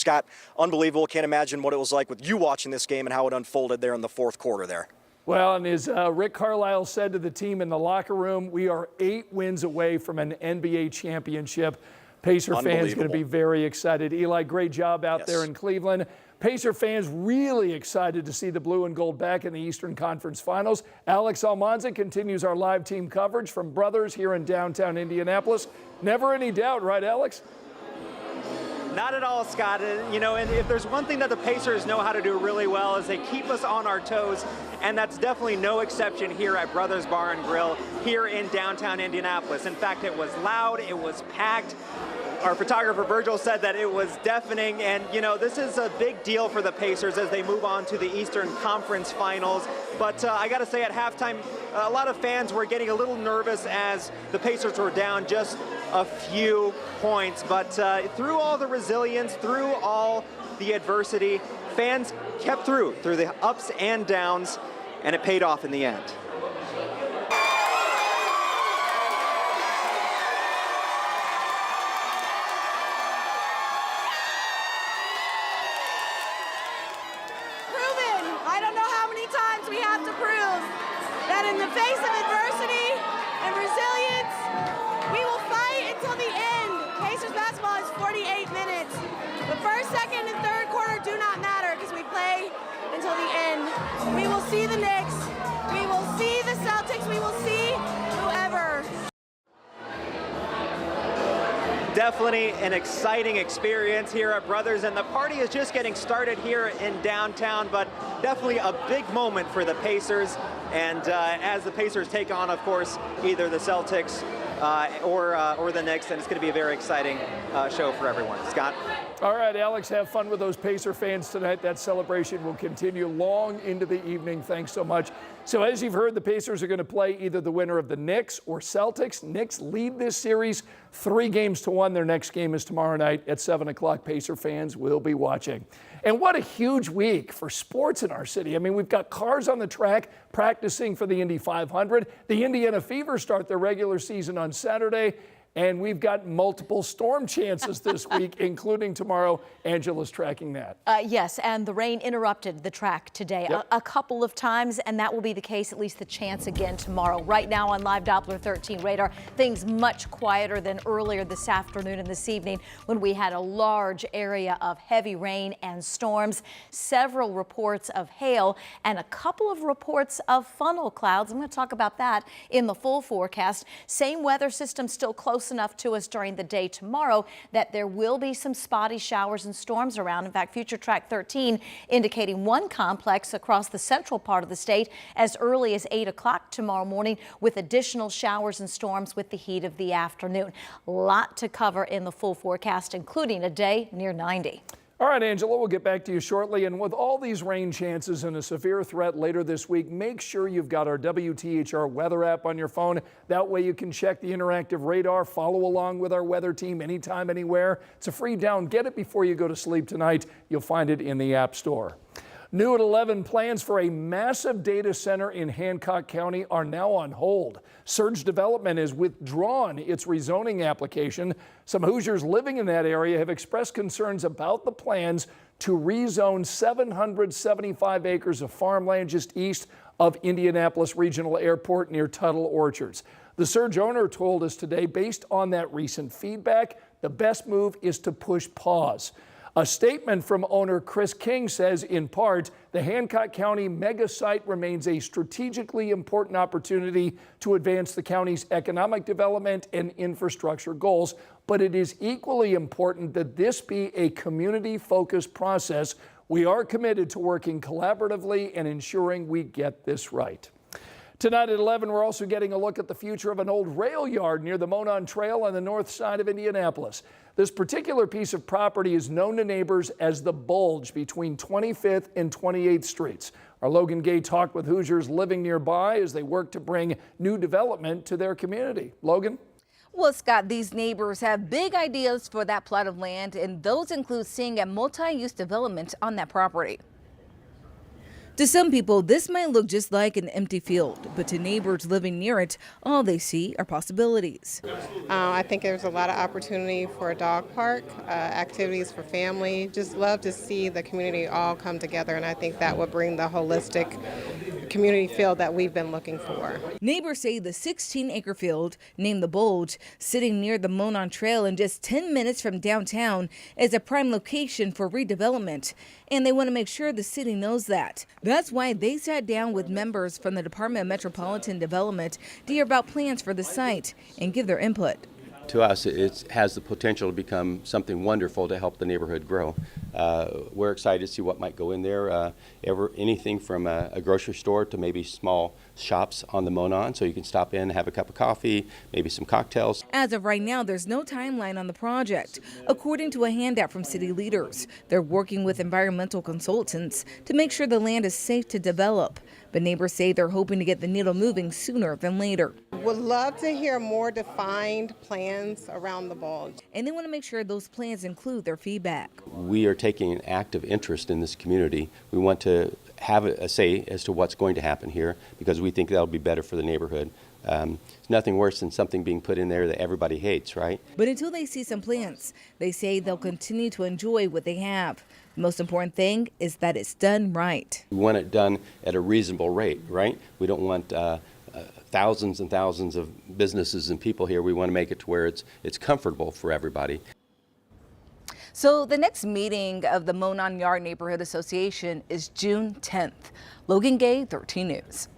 Scott, unbelievable. Can't imagine what it was like with you watching this game and how it unfolded there in the fourth quarter there. Well, and as Rick Carlisle said to the team in the locker room, we are 8 wins away from an NBA championship. Pacer fans going to be very excited. Eli, great job out there in Cleveland. Pacer fans really excited to see the blue and gold back in the Eastern Conference Finals. Alex Almanza continues our live team coverage from Brothers here in downtown Indianapolis. Never any doubt, right, Alex? Not at all, Scott. You know, and if there's one thing that the Pacers know how to do really well is they keep us on our toes, and that's definitely no exception here at Brothers Bar and Grill here in downtown Indianapolis. In fact, it was loud, it was packed. Our photographer Virgil said that it was deafening, and you know, this is a big deal for the Pacers as they move on to the Eastern Conference Finals. But I gotta say, at halftime, a lot of fans were getting a little nervous as the Pacers were down just a few points. But through all the resilience, through all the adversity, fans kept through the ups and downs, and it paid off in the end. In the face of adversity and resilience, we will fight until the end. Pacers basketball is 48 minutes. The first, second, and third quarter do not matter because we play until the end. We will see the Knicks. We will see the Celtics. We will see whoever. Definitely an exciting experience here at Brothers, and the party is just getting started here in downtown, but definitely a big moment for the Pacers. And as the Pacers take on, of course, either the Celtics or the Knicks, and it's going to be a very exciting show for everyone. Scott? All right, Alex, have fun with those Pacer fans tonight. That celebration will continue long into the evening. Thanks so much. So as you've heard, the Pacers are going to play either the winner of the Knicks or Celtics. Knicks lead this series 3-1. Their next game is tomorrow night at 7 o'clock. Pacer fans will be watching. And what a huge week for sports in our city. I mean, we've got cars on the track practicing for the Indy 500. The Indiana Fever start their regular season on Saturday. And we've got multiple storm chances this week, including tomorrow. Angela's tracking that. Yes, and the rain interrupted the track today a couple of times, and that will be the case, at least the chance again tomorrow. Right now on Live Doppler 13 radar, things much quieter than earlier this afternoon and this evening when we had a large area of heavy rain and storms, several reports of hail, and a couple of reports of funnel clouds. I'm going to talk about that in the full forecast. Same weather system still close enough to us during the day tomorrow that there will be some spotty showers and storms around. In fact, Future Track 13 indicating one complex across the central part of the state as early as 8 o'clock tomorrow morning with additional showers and storms with the heat of the afternoon. A lot to cover in the full forecast, including a day near 90. All right, Angela, we'll get back to you shortly. And with all these rain chances and a severe threat later this week, make sure you've got our WTHR weather app on your phone. That way you can check the interactive radar, follow along with our weather team anytime, anywhere. It's a free down. Get it before you go to sleep tonight. You'll find it in the App Store. New at 11, plans for a massive data center in Hancock County are now on hold. Bulge Redevelopment has withdrawn its rezoning application. Some Hoosiers living in that area have expressed concerns about the plans to rezone 775 acres of farmland just east of Indianapolis Regional Airport near Tuttle Orchards. The Surge owner told us today, based on that recent feedback, the best move is to push pause. A statement from owner Chris King says, in part, the Hancock County mega site remains a strategically important opportunity to advance the county's economic development and infrastructure goals, but it is equally important that this be a community-focused process. We are committed to working collaboratively and ensuring we get this right. Tonight at 11, we're also getting a look at the future of an old rail yard near the Monon Trail on the north side of Indianapolis. This particular piece of property is known to neighbors as the Bulge between 25th and 28th Streets. Our Logan Gay talked with Hoosiers living nearby as they work to bring new development to their community. Logan? Well, Scott, these neighbors have big ideas for that plot of land, and those include seeing a multi-use development on that property. To some people, this might look just like an empty field, but to neighbors living near it, all they see are possibilities. I think there's a lot of opportunity for a dog park, activities for family. Just love to see the community all come together, and I think that would bring the holistic community feel that we've been looking for. Neighbors say the 16-acre field, named the Bulge, sitting near the Monon Trail and just 10 minutes from downtown, is a prime location for redevelopment, and they want to make sure the city knows that. That's why they sat down with members from the Department of Metropolitan Development to hear about plans for the site and give their input. To us, it has the potential to become something wonderful to help the neighborhood grow. We're excited to see what might go in there. Anything from a grocery store to maybe small shops on the Monon, so you can stop in, have a cup of coffee, maybe some cocktails. As of right now, there's no timeline on the project. According to a handout from city leaders, they're working with environmental consultants to make sure the land is safe to develop. But neighbors say they're hoping to get the needle moving sooner than later. Would love to hear more defined plans around the Bulge. And they want to make sure those plans include their feedback. We are taking an active interest in this community. We want to have a say as to what's going to happen here because we think that'll be better for the neighborhood. It's nothing worse than something being put in there that everybody hates, right? But until they see some plans, they say they'll continue to enjoy what they have. The most important thing is that it's done right. We want it done at a reasonable rate, right? We don't want thousands and thousands of businesses and people here. We want to make it to where it's comfortable for everybody. So the next meeting of the Monon Yard Neighborhood Association is June 10th. Logan Gay, 13 News.